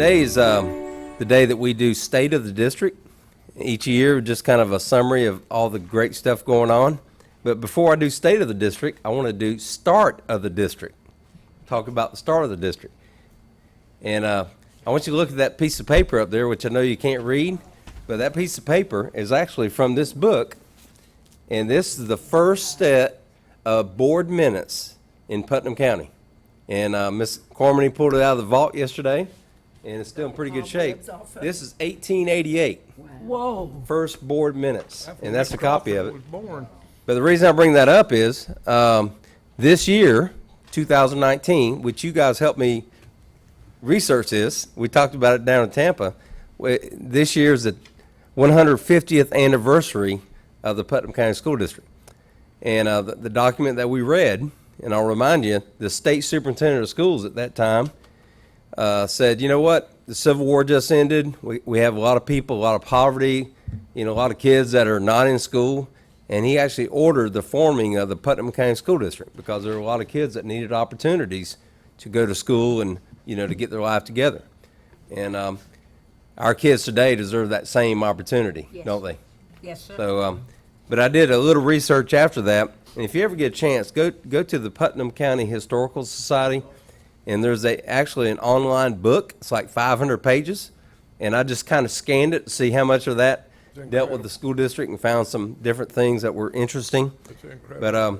Today is the day that we do State of the District. Each year, just kind of a summary of all the great stuff going on. But before I do State of the District, I want to do Start of the District. Talk about the start of the district. And I want you to look at that piece of paper up there, which I know you can't read, but that piece of paper is actually from this book. And this is the first set of board minutes in Putnam County. And Ms. Cormany pulled it out of the vault yesterday, and it's still in pretty good shape. This is 1888. Whoa. First board minutes, and that's a copy of it. Was born. But the reason I bring that up is this year, 2019, which you guys helped me research this. We talked about it down in Tampa. This year is the 150th anniversary of the Putnam County School District. And the document that we read, and I'll remind you, the state superintendent of schools at that time said, you know what, the Civil War just ended. We have a lot of people, a lot of poverty, a lot of kids that are not in school. And he actually ordered the forming of the Putnam County School District because there were a lot of kids that needed opportunities to go to school and, to get their life together. And our kids today deserve that same opportunity, Yes. don't they? Yes, sir. So, but I did a little research after that. And if you ever get a chance, go to the Putnam County Historical Society. And there's actually an online book. It's like 500 pages. And I just kind of scanned it to see how much of that dealt with the school district and found some different things that were interesting. It's incredible. But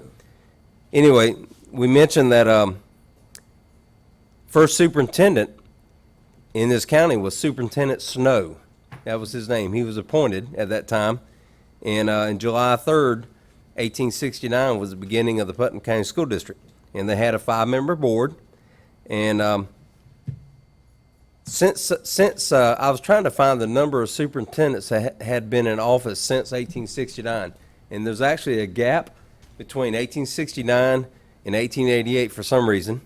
anyway, we mentioned that first superintendent in this county was Superintendent Snow. That was his name. He was appointed at that time. And in July 3rd, 1869 was the beginning of the Putnam County School District. And they had a 5-member board. And since I was trying to find the number of superintendents that had been in office since 1869, and there's actually a gap between 1869 and 1888 for some reason.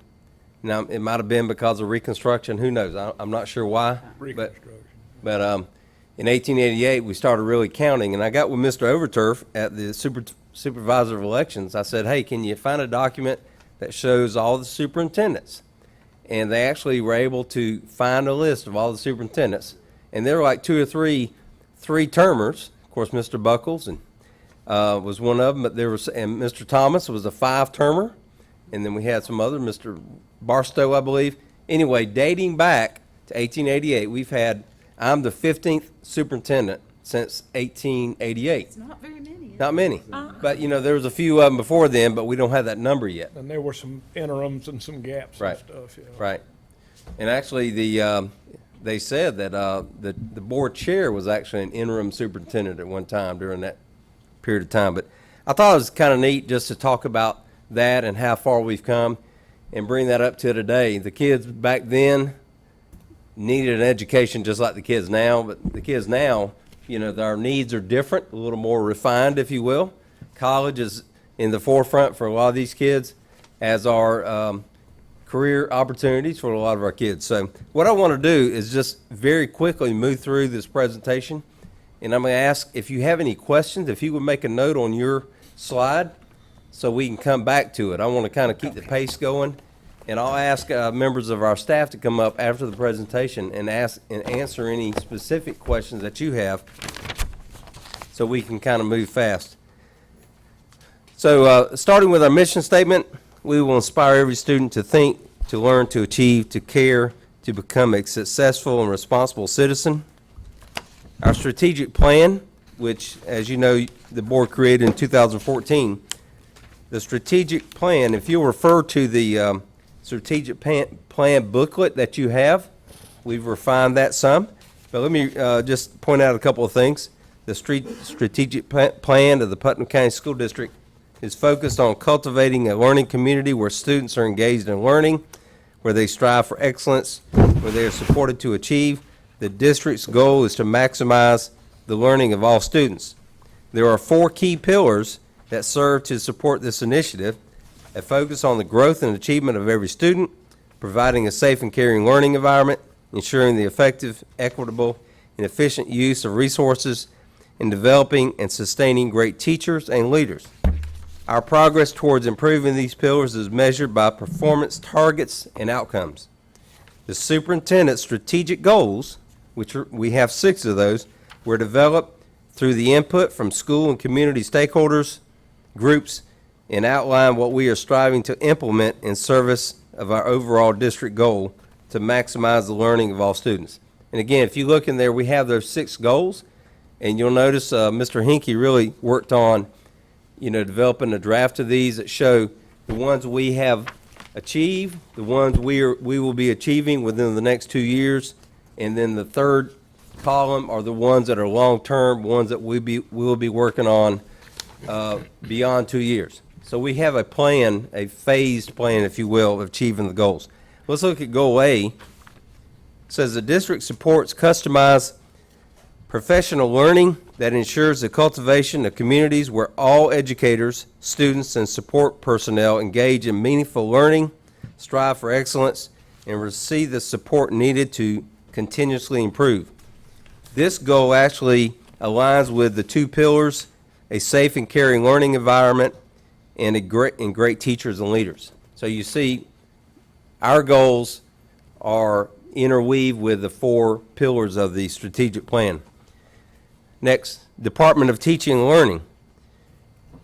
Now, it might have been because of Reconstruction. Who knows? I'm not sure why. Reconstruction. But in 1888, we started really counting, and I got with Mr. Overturf at the Supervisor of Elections. I said, hey, can you find a document that shows all the superintendents? And they actually were able to find a list of all the superintendents. And there were like two or three termers. Of course, Mr. Buckles and was one of them, but and Mr. Thomas was a 5-termer. And then we had some other, Mr. Barstow, I believe. Anyway, dating back to 1888, I'm the 15th superintendent since 1888. It's not very many. Not many. But, there was a few of them before then, but we don't have that number yet. And there were some interims and some gaps Right. and stuff. Right. And actually, they said that the board chair was actually an interim superintendent at one time during that period of time. But I thought it was kind of neat just to talk about that and how far we've come and bring that up to today. The kids back then needed an education just like the kids now, but the kids now, our needs are different, a little more refined, if you will. College is in the forefront for a lot of these kids, as are career opportunities for a lot of our kids. So what I want to do is just very quickly move through this presentation, and I'm going to ask if you have any questions, if you would make a note on your slide so we can come back to it. I want to kind of keep the pace going, and I'll ask members of our staff to come up after the presentation and answer any specific questions that you have so we can kind of move fast. So starting with our mission statement, we will inspire every student to think, to learn, to achieve, to care, to become a successful and responsible citizen. Our strategic plan, which, as you know, the board created in 2014, the strategic plan, if you'll refer to the strategic plan booklet that you have, we've refined that some. But let me just point out a couple of things. The strategic plan of the Putnam County School District is focused on cultivating a learning community where students are engaged in learning, where they strive for excellence, where they are supported to achieve. The district's goal is to maximize the learning of all students. There are 4 key pillars that serve to support this initiative: a focus on the growth and achievement of every student, providing a safe and caring learning environment, ensuring the effective, equitable, and efficient use of resources, and developing and sustaining great teachers and leaders. Our progress towards improving these pillars is measured by performance targets and outcomes. The superintendent's strategic goals, we have 6 of those, were developed through the input from school and community stakeholders, groups, and outline what we are striving to implement in service of our overall district goal to maximize the learning of all students. And again, if you look in there, we have those 6 goals, and you'll notice Mr. Hinkie really worked on, developing a draft of these that show the ones we have achieved, the ones we will be achieving within the next 2 years, and then the third column are the ones that are long-term, ones that we will be working on beyond 2 years. So we have a plan, a phased plan, if you will, of achieving the goals. Let's look at Goal A. It says the district supports customized professional learning that ensures the cultivation of communities where all educators, students, and support personnel engage in meaningful learning, strive for excellence, and receive the support needed to continuously improve. This goal actually aligns with the 2 pillars, a safe and caring learning environment, and great teachers and leaders. So you see, our goals are interweave with the 4 pillars of the strategic plan. Next, Department of Teaching and Learning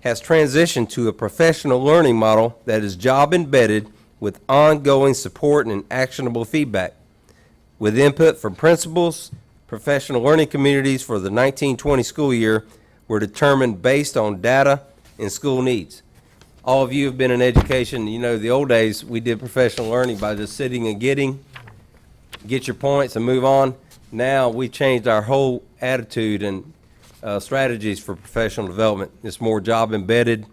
has transitioned to a professional learning model that is job embedded with ongoing support and actionable feedback, with input from principals. Professional learning communities for the 1920 school year were determined based on data and school needs. All of you have been in education, the old days, we did professional learning by just sitting and get your points and move on. Now we changed our whole attitude and strategies for professional development. It's more job embedded.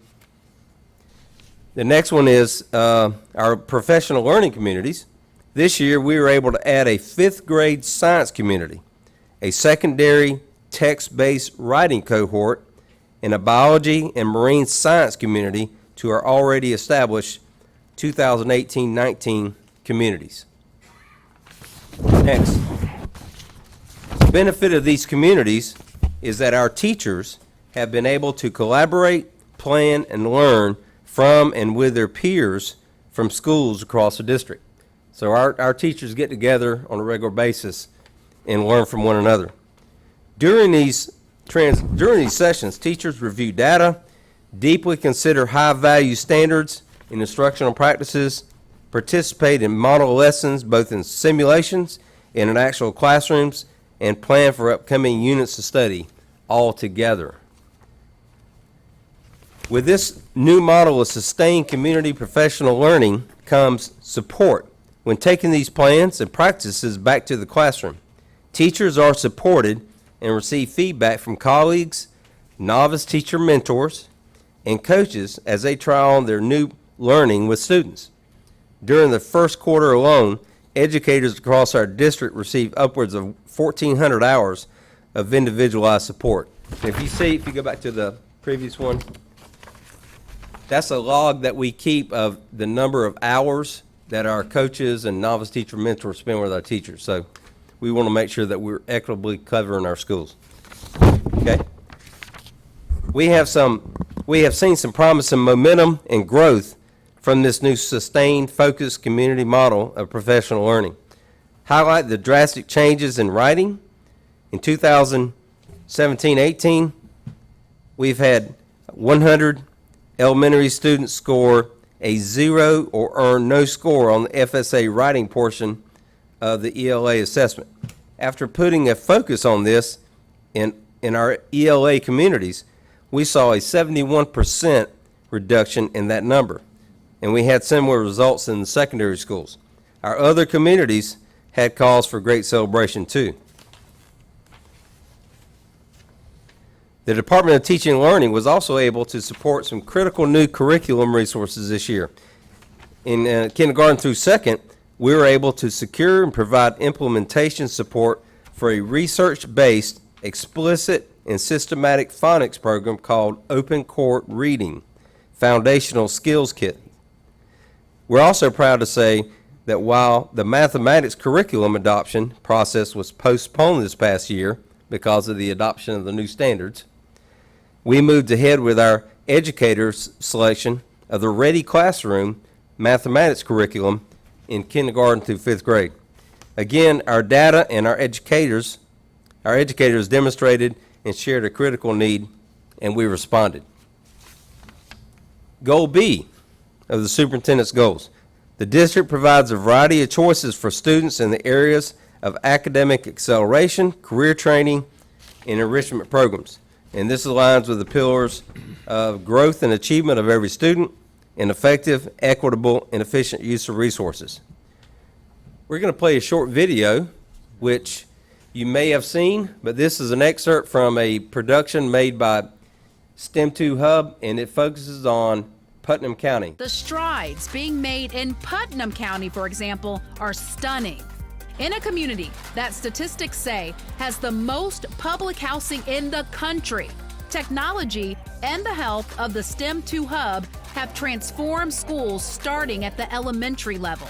The next one is our professional learning communities. This year we were able to add a 5th grade science community, a secondary text-based writing cohort, and a biology and marine science community to our already established 2018-19 communities. Next, the benefit of these communities is that our teachers have been able to collaborate, plan, and learn from and with their peers from schools across the district. So our teachers get together on a regular basis and learn from one another. During these sessions, teachers review data, deeply consider high-value standards in instructional practices, participate in model lessons both in simulations and in actual classrooms, and plan for upcoming units of study all together. With this new model of sustained community professional learning comes support when taking these plans and practices back to the classroom. Teachers are supported and receive feedback from colleagues, novice teacher mentors, and coaches as they try on their new learning with students. During the first quarter alone, educators across our district received upwards of 1,400 hours of individualized support. And if you go back to the previous one, that's a log that we keep of the number of hours that our coaches and novice teacher mentors spend with our teachers. So we want to make sure that we're equitably covering our schools. Okay? We have seen some promising momentum and growth from this new sustained, focused community model of professional learning. Highlight the drastic changes in writing. In 2017-18, we've had 100 elementary students score a 0 or earn no score on the FSA writing portion of the ELA assessment. After putting a focus on this in our ELA communities, we saw a 71% reduction in that number, and we had similar results in the secondary schools. Our other communities had cause for great celebration too. The Department of Teaching and Learning was also able to support some critical new curriculum resources this year. In kindergarten through 2nd, we were able to secure and provide implementation support for a research-based, explicit, and systematic phonics program called Open Court Reading, Foundational Skills Kit. We're also proud to say that while the mathematics curriculum adoption process was postponed this past year because of the adoption of the new standards, we moved ahead with our educators' selection of the Ready Classroom mathematics curriculum in kindergarten through 5th grade. Again, our data and our educators demonstrated and shared a critical need, and we responded. Goal B of the superintendent's goals. The district provides a variety of choices for students in the areas of academic acceleration, career training, and enrichment programs. And this aligns with the pillars of growth and achievement of every student and effective, equitable, and efficient use of resources. We're going to play a short video, which you may have seen, but this is an excerpt from a production made by STEM2 Hub, and it focuses on Putnam County. The strides being made in Putnam County, for example, are stunning. In a community that statistics say has the most public housing in the country, technology and the help of the STEM2 Hub have transformed schools starting at the elementary level.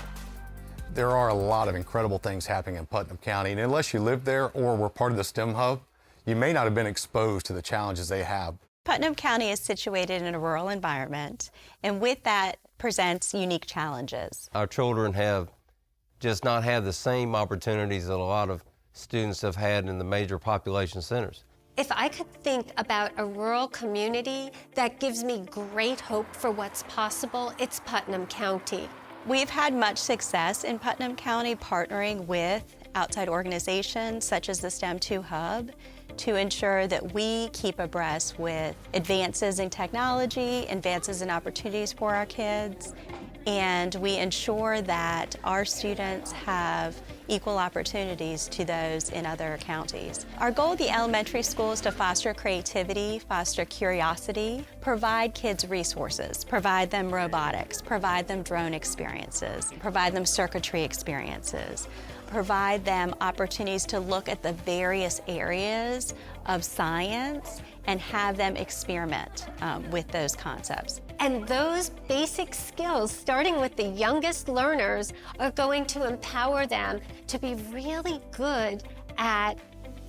There are a lot of incredible things happening in Putnam County, and unless you live there or were part of the STEM Hub, you may not have been exposed to the challenges they have. Putnam County is situated in a rural environment, and with that presents unique challenges. Our children have just not had the same opportunities that a lot of students have had in the major population centers. If I could think about a rural community that gives me great hope for what's possible, it's Putnam County. We've had much success in Putnam County partnering with outside organizations such as the STEM2 Hub to ensure that we keep abreast with advances in technology, advances in opportunities for our kids, and we ensure that our students have equal opportunities to those in other counties. Our goal at the elementary school is to foster creativity, foster curiosity, provide kids resources, provide them robotics, provide them drone experiences, provide them circuitry experiences, provide them opportunities to look at the various areas of science and have them experiment with those concepts. And those basic skills, starting with the youngest learners, are going to empower them to be really good at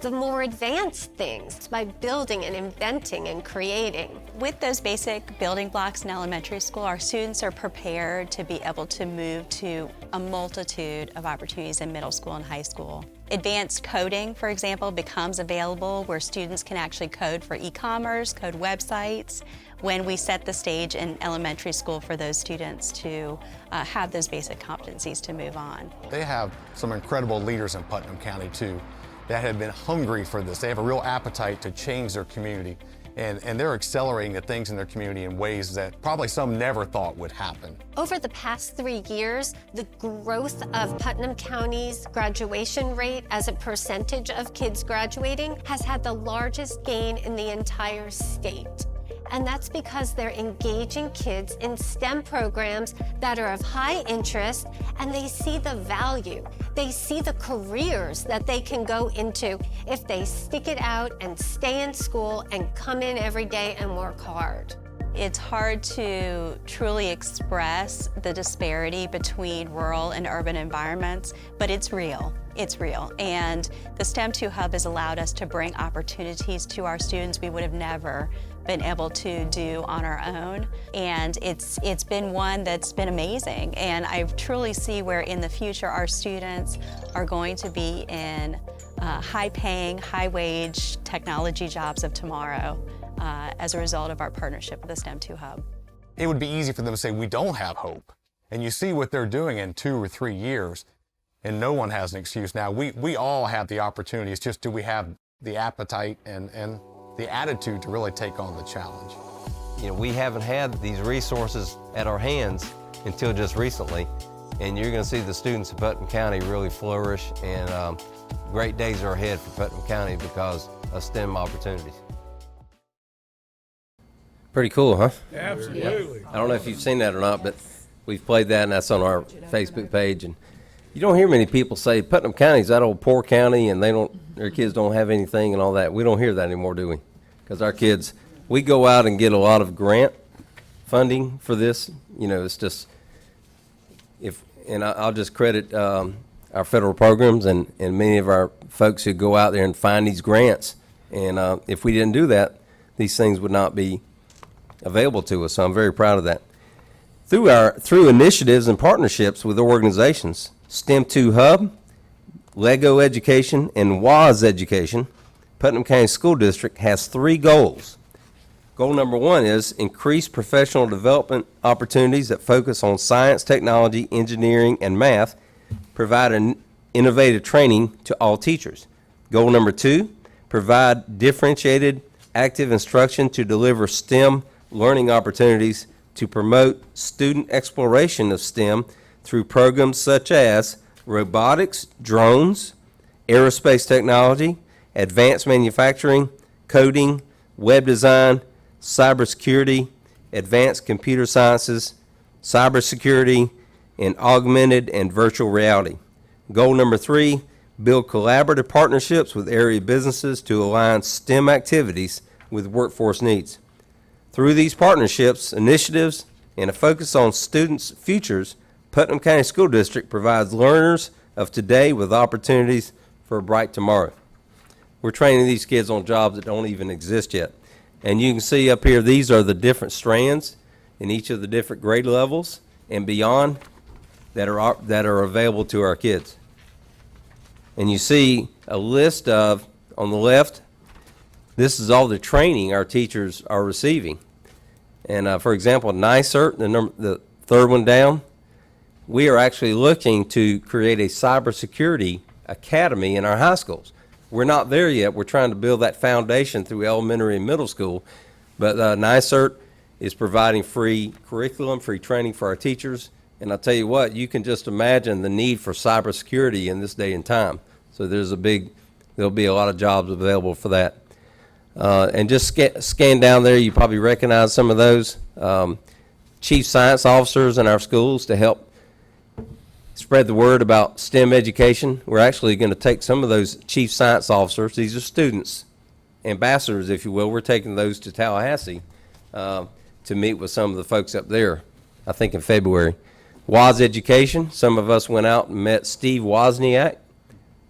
the more advanced things by building and inventing and creating. With those basic building blocks in elementary school, our students are prepared to be able to move to a multitude of opportunities in middle school and high school. Advanced coding, for example, becomes available where students can actually code for e-commerce, code websites, when we set the stage in elementary school for those students to have those basic competencies to move on. They have some incredible leaders in Putnam County too that have been hungry for this. They have a real appetite to change their community, and they're accelerating the things in their community in ways that probably some never thought would happen. Over the past 3 years, the growth of Putnam County's graduation rate as a percentage of kids graduating has had the largest gain in the entire state. And that's because they're engaging kids in STEM programs that are of high interest, and they see the value. They see the careers that they can go into if they stick it out and stay in school and come in every day and work hard. It's hard to truly express the disparity between rural and urban environments, but it's real. It's real. And the STEM2 Hub has allowed us to bring opportunities to our students we would have never been able to do on our own. And it's been one that's been amazing. And I truly see where in the future our students are going to be in high-paying, high-wage technology jobs of tomorrow as a result of our partnership with the STEM2 Hub. It would be easy for them to say, we don't have hope. And you see what they're doing in 2 or 3 years, and no one has an excuse. Now, we all have the opportunity. It's just, do we have the appetite and the attitude to really take on the challenge? You know, we haven't had these resources at our hands until just recently, and you're going to see the students of Putnam County really flourish, and great days are ahead for Putnam County because of STEM opportunities. Pretty cool, huh? Absolutely. I don't know if you've seen that or not, but we've played that, and that's on our Facebook page. And you don't hear many people say Putnam County's that old poor county, and their kids don't have anything and all that. We don't hear that anymore, do we? Because our kids, we go out and get a lot of grant funding for this. You know, it's just and I'll just credit our federal programs and many of our folks who go out there and find these grants. And if we didn't do that, these things would not be available to us. So I'm very proud of that. Through initiatives and partnerships with organizations, STEM2 Hub, Lego Education, and WOZ Education, Putnam County School District has 3 goals. Goal number 1 is increase professional development opportunities that focus on science, technology, engineering, and math, provide an innovative training to all teachers. Goal number 2, provide differentiated active instruction to deliver STEM learning opportunities to promote student exploration of STEM through programs such as robotics, drones, aerospace technology, advanced manufacturing, coding, web design, cybersecurity, advanced computer sciences, cybersecurity, and augmented and virtual reality. Goal number 3, build collaborative partnerships with area businesses to align STEM activities with workforce needs. Through these partnerships, initiatives, and a focus on students' futures, Putnam County School District provides learners of today with opportunities for a bright tomorrow. We're training these kids on jobs that don't even exist yet. And you can see up here, these are the different strands in each of the different grade levels and beyond that are available to our kids. And you see a list of, on the left, this is all the training our teachers are receiving. And for example, NYCERT, the third one down, we are actually looking to create a cybersecurity academy in our high schools. We're not there yet. We're trying to build that foundation through elementary and middle school. But NYCERT is providing free curriculum, free training for our teachers. And I'll tell you what, you can just imagine the need for cybersecurity in this day and time. So there'll be a lot of jobs available for that. And just scan down there, you probably recognize some of those. Chief science officers in our schools to help spread the word about STEM education. We're actually going to take some of those chief science officers, these are students, ambassadors, if you will. We're taking those to Tallahassee to meet with some of the folks up there, I think in February. WOZ Education, some of us went out and met Steve Wozniak,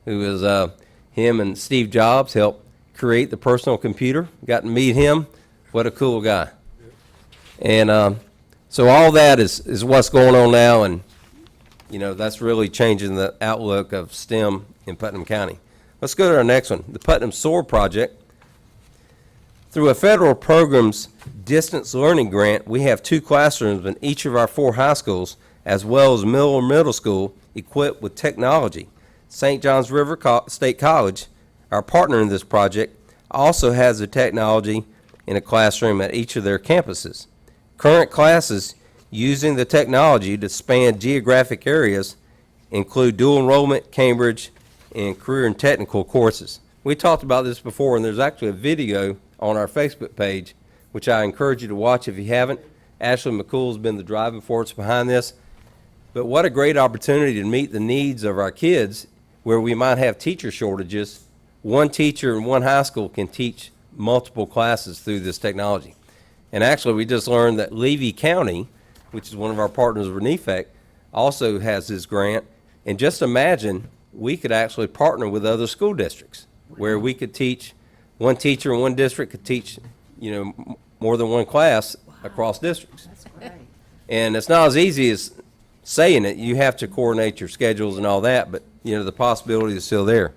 who is, him and Steve Jobs helped create the personal computer. Got to meet him. What a cool guy. And so all that is what's going on now, and you know, that's really changing the outlook of STEM in Putnam County. Let's go to our next one, the Putnam SOAR project. Through a federal program's distance learning grant, we have 2 classrooms in each of our 4 high schools, as well as middle school, equipped with technology. St. Johns River State College, our partner in this project, also has the technology in a classroom at each of their campuses. Current classes using the technology to span geographic areas include dual enrollment, Cambridge, and career and technical courses. We talked about this before, and there's actually a video on our Facebook page, which I encourage you to watch if you haven't. Ashley McCool's been the driving force behind this. But what a great opportunity to meet the needs of our kids where we might have teacher shortages. One teacher in one high school can teach multiple classes through this technology. And actually, we just learned that Levy County, which is one of our partners with NEFAC, also has this grant. And just imagine, we could actually partner with other school districts where we could teach, one teacher in one district could teach, you know, more than one class across districts. That's great. And it's not as easy as saying it. You have to coordinate your schedules and all that, but, you know, the possibility is still there.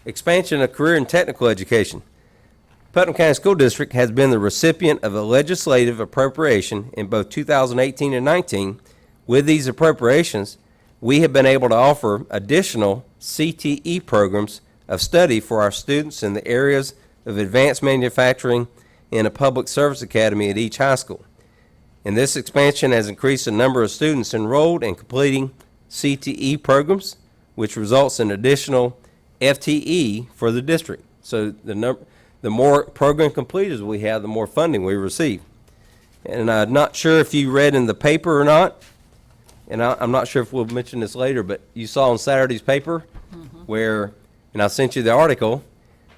Expansion of career and technical education. Putnam County School District has been the recipient of a legislative appropriation in both 2018 and 19. With these appropriations, we have been able to offer additional CTE programs of study for our students in the areas of advanced manufacturing and a public service academy at each high school. And this expansion has increased the number of students enrolled in completing CTE programs, which results in additional FTE for the district. So the more program completers we have, the more funding we receive. And I'm not sure if you read in the paper or not, and I'm not sure if we'll mention this later, but you saw in Saturday's paper where, and I sent you the article,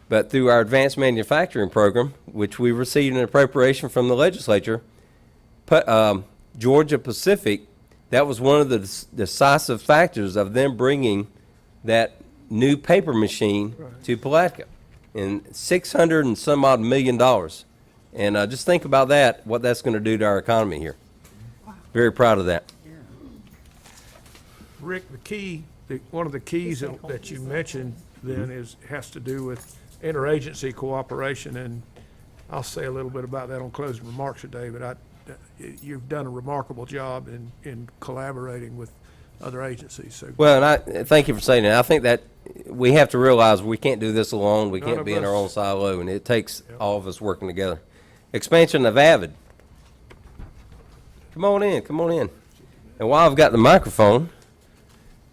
but through our advanced manufacturing program, which we received an appropriation from the legislature, Georgia Pacific, that was one of the decisive factors of them bringing that new paper machine to Palatka. And $600 and some odd million. And just think about that, what that's going to do to our economy here. Very proud of that. Rick, the key one of the keys that you mentioned then has to do with interagency cooperation, and I'll say a little bit about that on closing remarks today, but you've done a remarkable job in collaborating with other agencies, so. Well, and I thank you for saying that. I think that we have to realize we can't do this alone. We None can't of be in our us. own silo, and it takes all of us working together. Expansion of AVID. Come on in, come on in. And while I've got the microphone,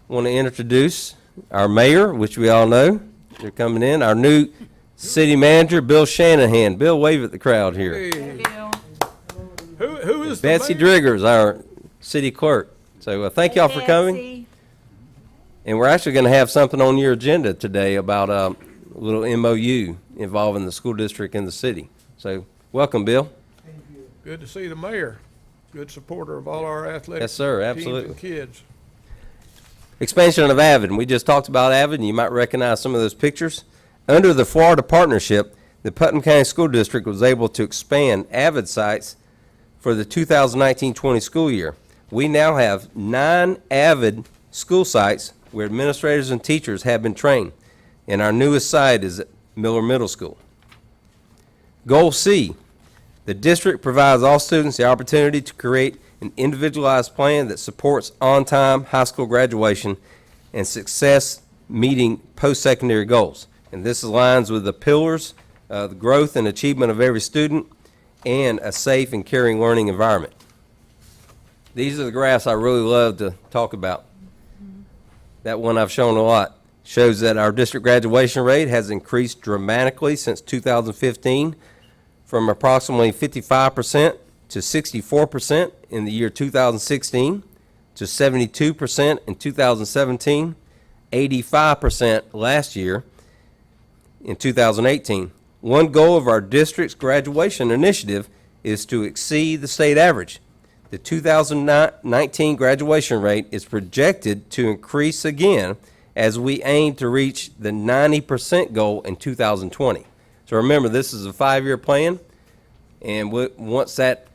I want to introduce our mayor, which we all know. They're coming in. Our new city manager, Bill Shanahan. Bill, wave at the crowd here. Hey. Who is the Betsy mayor? Driggers, our city clerk. So thank y'all for coming. And we're actually going to have something on your agenda today about a little MOU involving the school district and the city. So welcome, Bill. Good to see the mayor. Good supporter of all our athletic Yes, sir, teams absolutely. and kids. Expansion of AVID, and we just talked about AVID, and you might recognize some of those pictures. Under the Florida partnership, the Putnam County School District was able to expand AVID sites for the 2019-20 school year. We now have 9 AVID school sites where administrators and teachers have been trained, and our newest site is at Miller Middle School. Goal C, the district provides all students the opportunity to create an individualized plan that supports on-time high school graduation and success meeting post-secondary goals. And this aligns with the pillars of the growth and achievement of every student and a safe and caring learning environment. These are the graphs I really love to talk about. That one I've shown a lot. Shows that our district graduation rate has increased dramatically since 2015, from approximately 55% to 64% in the year 2016, to 72% in 2017, 85% last year in 2018. One goal of our district's graduation initiative is to exceed the state average. The 2019 graduation rate is projected to increase again as we aim to reach the 90% goal in 2020. So remember, this is a 5-year plan, and once that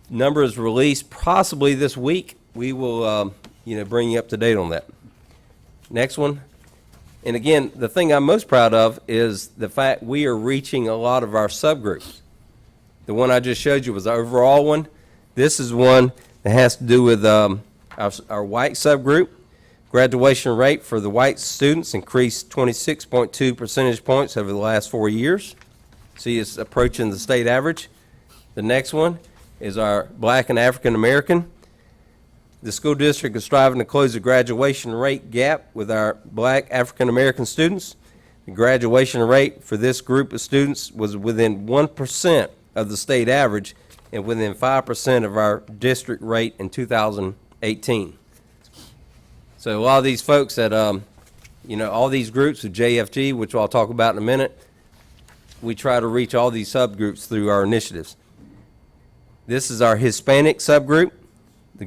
number is released, possibly this week, we will bring you up to date on that. Next one. And again, the thing I'm most proud of is the fact we are reaching a lot of our subgroups. The one I just showed you was the overall one. This is one that has to do with our white subgroup. Graduation rate for the white students increased 26.2 percentage points over the last 4 years. See, it's approaching the state average. The next one is our black and African American. The school district is striving to close the graduation rate gap with our black African American students. The graduation rate for this group of students was within 1% of the state average and within 5% of our district rate in 2018. So a lot of these folks that, all these groups of JFG, which I'll talk about in a minute, we try to reach all these subgroups through our initiatives. This is our Hispanic subgroup. The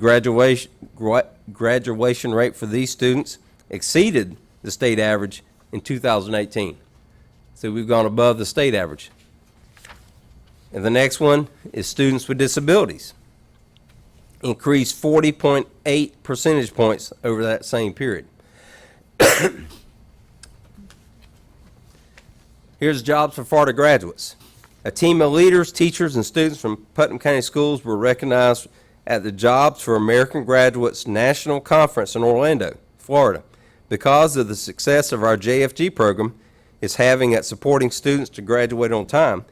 graduation rate for these students exceeded the state average in 2018. So we've gone above the state average. And the next one is students with disabilities. Increased 40.8 percentage points over that same period. Here's jobs for Florida graduates. A team of leaders, teachers, and students from Putnam County Schools were recognized at the Jobs for American Graduates National Conference in Orlando, Florida, because of the success of our JFG program is having at supporting students to graduate on time.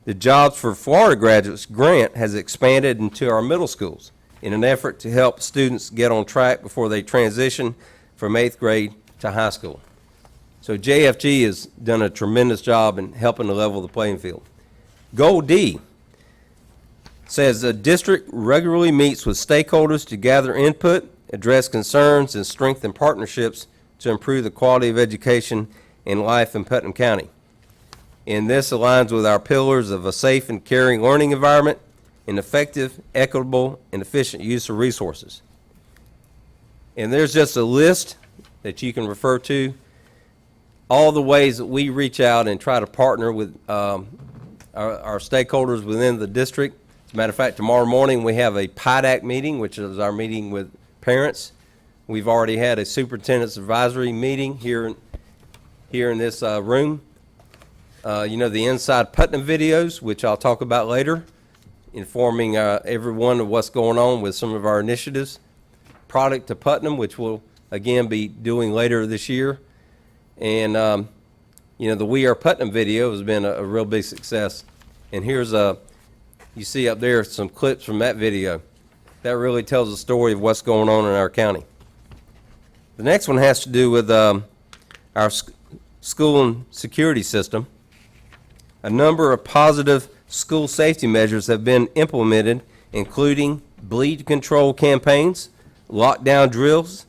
The Jobs for Florida Graduates grant has expanded into our middle schools in an effort to help students get on track before they transition from 8th grade to high school. So JFG has done a tremendous job in helping to level the playing field. Goal D says the district regularly meets with stakeholders to gather input, address concerns, and strengthen partnerships to improve the quality of education and life in Putnam County. And this aligns with our pillars of a safe and caring learning environment, and effective, equitable, and efficient use of resources. And there's just a list that you can refer to, all the ways that we reach out and try to partner with our stakeholders within the district. As a matter of fact, tomorrow morning we have a PIDAC meeting, which is our meeting with parents. We've already had a superintendent's advisory meeting here in this room. The Inside Putnam videos, which I'll talk about later, informing everyone of what's going on with some of our initiatives. Product to Putnam, which we'll again be doing later this year. And, the We Are Putnam video has been a real big success. And here's you see up there some clips from that video. That really tells the story of what's going on in our county. The next one has to do with our school and security system. A number of positive school safety measures have been implemented, including bleed control campaigns, lockdown drills,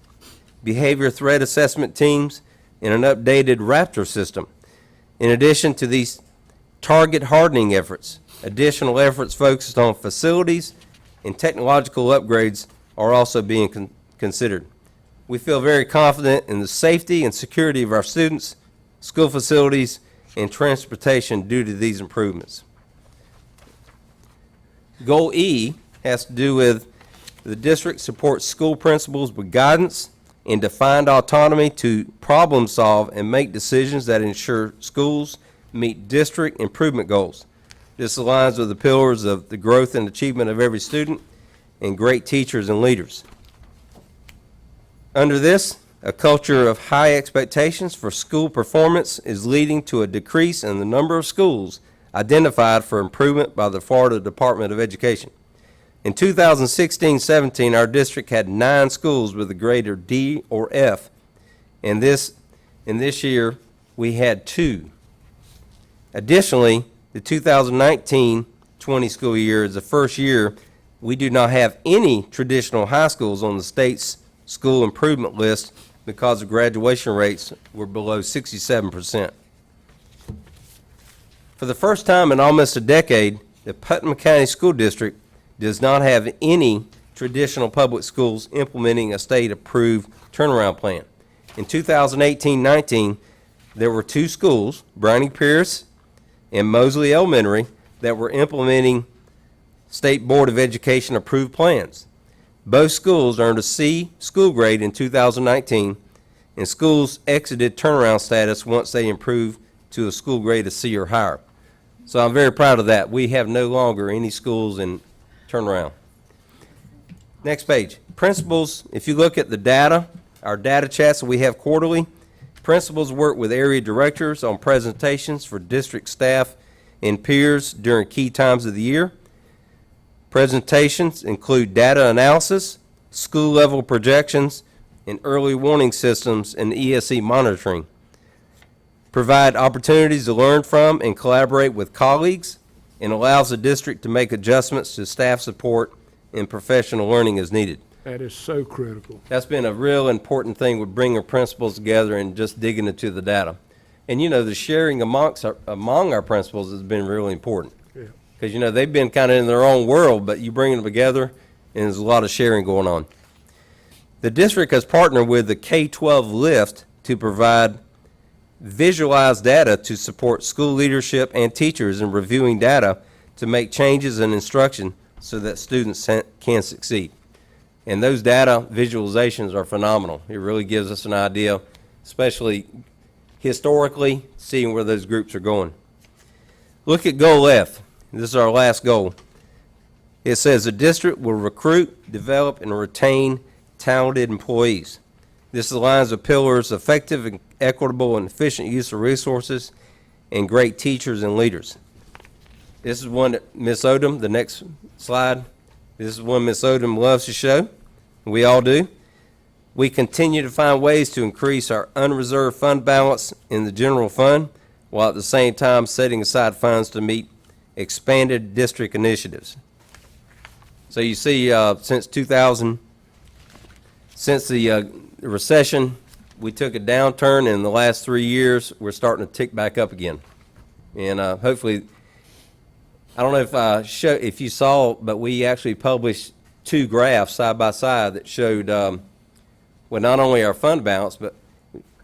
behavior threat assessment teams, and an updated Raptor system. In addition to these target hardening efforts, additional efforts focused on facilities and technological upgrades are also being considered. We feel very confident in the safety and security of our students, school facilities, and transportation due to these improvements. Goal E has to do with the district supports school principals with guidance and defined autonomy to problem solve and make decisions that ensure schools meet district improvement goals. This aligns with the pillars of the growth and achievement of every student and great teachers and leaders. Under this, a culture of high expectations for school performance is leading to a decrease in the number of schools identified for improvement by the Florida Department of Education. In 2016-17, our district had 9 schools with a grade of D or F, and this year we had 2. Additionally, the 2019-20 school year is the first year we do not have any traditional high schools on the state's school improvement list because the graduation rates were below 67%. For the first time in almost a decade, the Putnam County School District does not have any traditional public schools implementing a state-approved turnaround plan. In 2018-19, there were 2 schools, Browning Pierce and Mosley Elementary, that were implementing State Board of Education approved plans. Both schools earned a C school grade in 2019, and schools exited turnaround status once they improved to a school grade of C or higher. So I'm very proud of that. We have no longer any schools in turnaround. Next page. Principals, if you look at the data, our data chats that we have quarterly, principals work with area directors on presentations for district staff and peers during key times of the year. Presentations include data analysis, school level projections, and early warning systems and ESE monitoring. Provide opportunities to learn from and collaborate with colleagues, and allows the district to make adjustments to staff support and professional learning as needed. That is so critical. That's been a real important thing with bringing principals together and just digging into the data. And the sharing among our principals has been really important. Because, they've been kind of in their own world, but you bring them together, and there's a lot of sharing going on. The district has partnered with the K-12 LIFT to provide visualized data to support school leadership and teachers in reviewing data to make changes in instruction so that students can succeed. And those data visualizations are phenomenal. It really gives us an idea, especially historically, seeing where those groups are going. Look at goal F. This is our last goal. It says the district will recruit, develop, and retain talented employees. This aligns with pillars effective and equitable and efficient use of resources and great teachers and leaders. This is one that Ms. Odom, the next slide, this is one Ms. Odom loves to show. We all do. We continue to find ways to increase our unreserved fund balance in the general fund, while at the same time setting aside funds to meet expanded district initiatives. So you see, since the recession, we took a downturn, and in the last 3 years, we're starting to tick back up again. And hopefully, I don't know if you saw, but we actually published 2 graphs side by side that showed, not only our fund balance, but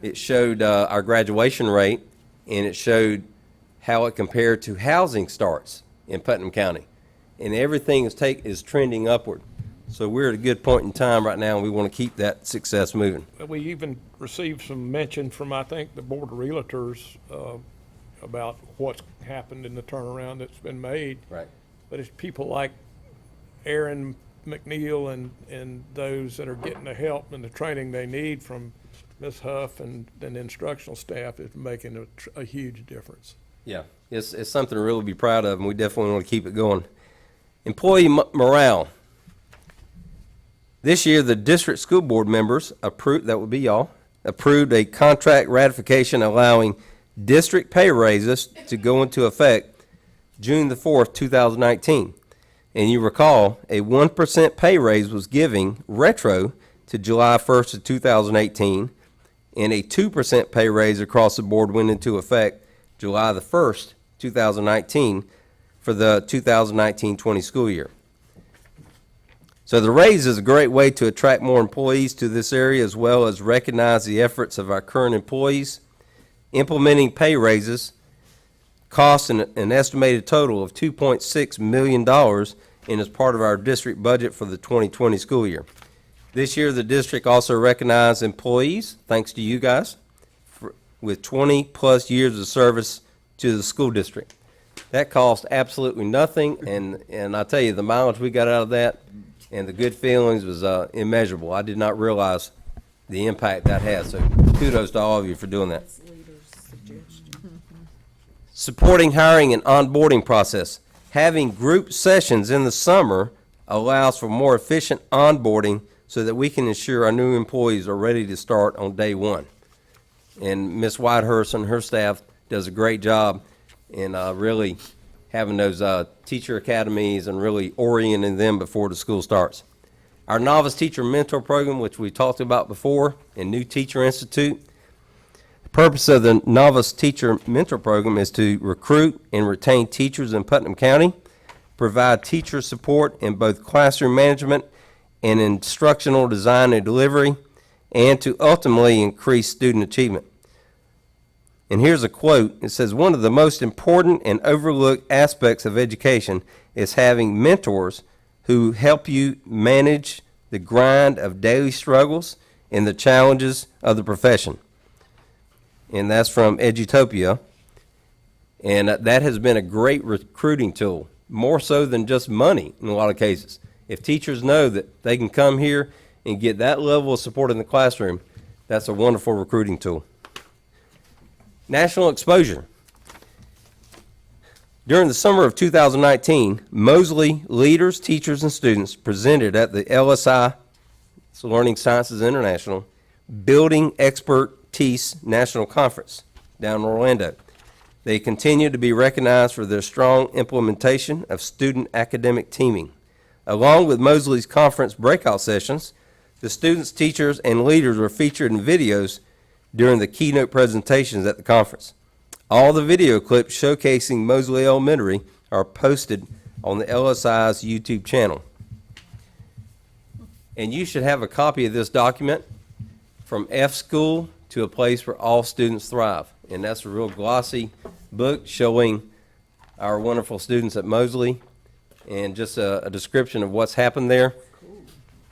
it showed our graduation rate, and it showed how it compared to housing starts in Putnam County. And everything is trending upward. So we're at a good point in time right now, and we want to keep that success moving. We even received some mention from, I think, the Board of Realtors about what's happened in the turnaround that's been made. Right. But it's people like Aaron McNeil and those that are getting the help and the training they need from Ms. Huff and the instructional staff is making a huge difference. Yeah, it's something to really be proud of, and we definitely want to keep it going. Employee morale. This year, the district school board members approved, that would be y'all, approved a contract ratification allowing district pay raises to go into effect June the 4th, 2019. And you recall, a 1% pay raise was giving retro to July 1st of 2018, and a 2% pay raise across the board went into effect July the 1st, 2019, for the 2019-20 school year. So the raise is a great way to attract more employees to this area, as well as recognize the efforts of our current employees. Implementing pay raises cost an estimated total of $2.6 million and is part of our district budget for the 2020 school year. This year, the district also recognized employees, thanks to you guys, with 20-plus years of service to the school district. That cost absolutely nothing, and I tell you, the mileage we got out of that and the good feelings was immeasurable. I did not realize the impact that had, so kudos to all of you for doing that. Supporting hiring and onboarding process. Having group sessions in the summer allows for more efficient onboarding so that we can ensure our new employees are ready to start on day one. And Ms. Whitehurst and her staff does a great job in really having those teacher academies and really orienting them before the school starts. Our Novice Teacher Mentor Program, which we talked about before, and New Teacher Institute. The purpose of the Novice Teacher Mentor Program is to recruit and retain teachers in Putnam County, provide teacher support in both classroom management and instructional design and delivery, and to ultimately increase student achievement. And here's a quote. It says, "One of the most important and overlooked aspects of education is having mentors who help you manage the grind of daily struggles and the challenges of the profession." And that's from Edutopia. And that has been a great recruiting tool, more so than just money in a lot of cases. If teachers know that they can come here and get that level of support in the classroom, that's a wonderful recruiting tool. National exposure. During the summer of 2019, Mosley leaders, teachers, and students presented at the LSI, it's Learning Sciences International, Building Expertise National Conference down in Orlando. They continue to be recognized for their strong implementation of student academic teaming. Along with Mosley's conference breakout sessions, the students, teachers, and leaders were featured in videos during the keynote presentations at the conference. All the video clips showcasing Mosley Elementary are posted on the LSI's YouTube channel. And you should have a copy of this document, From F School to a Place Where All Students Thrive. And that's a real glossy book showing our wonderful students at Mosley and just a description of what's happened there.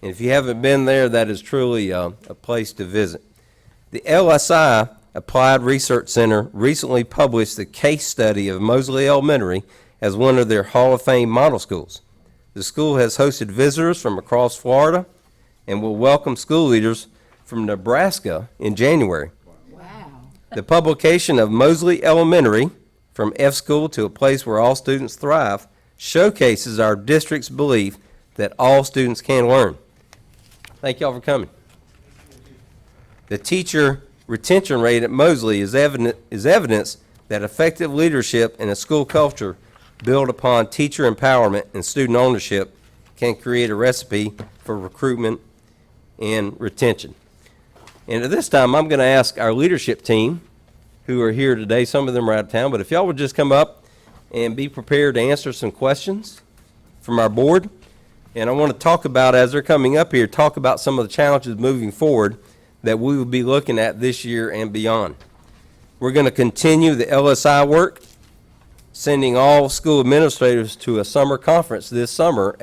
And if you haven't been there, that is truly a place to visit. The LSI Applied Research Center recently published the case study of Mosley Elementary as one of their Hall of Fame model schools. The school has hosted visitors from across Florida and will welcome school leaders from Nebraska in January. Wow. The publication of Mosley Elementary, From F School to a Place Where All Students Thrive, showcases our district's belief that all students can learn. Thank y'all for coming. The teacher retention rate at Mosley is evidence that effective leadership and a school culture built upon teacher empowerment and student ownership can create a recipe for recruitment and retention. And at this time, I'm going to ask our leadership team who are here today, some of them are out of town, but if y'all would just come up and be prepared to answer some questions from our board. And I want to talk about, as they're coming up here, talk about some of the challenges moving forward that we will be looking at this year and beyond. We're going to continue the LSI work, sending all school administrators to a summer conference this summer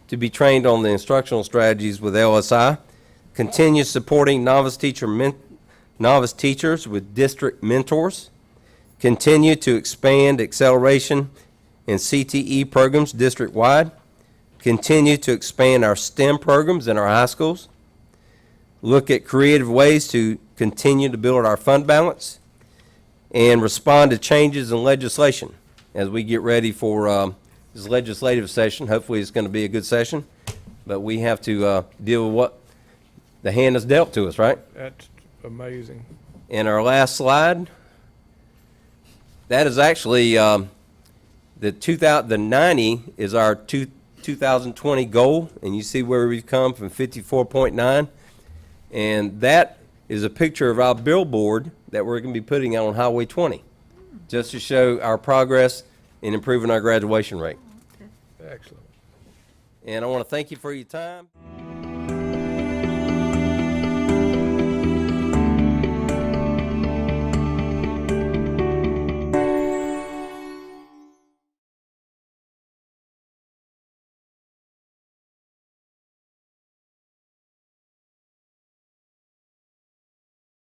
to be trained on the instructional strategies with LSI, continue supporting novice teachers with district mentors, continue to expand acceleration and CTE programs district-wide, continue to expand our STEM programs in our high schools, look at creative ways to continue to build our fund balance, and respond to changes in legislation as we get ready for this legislative session. Hopefully it's going to be a good session, but we have to deal with what the hand is dealt to us, right? That's amazing. And our last slide, that is actually the 90 is our 2020 goal, and you see where we've come from 54.9, and that is a picture of our billboard that we're going to be putting out on Highway 20, just to show our progress in improving our graduation rate. Excellent. And I want to thank you for your time.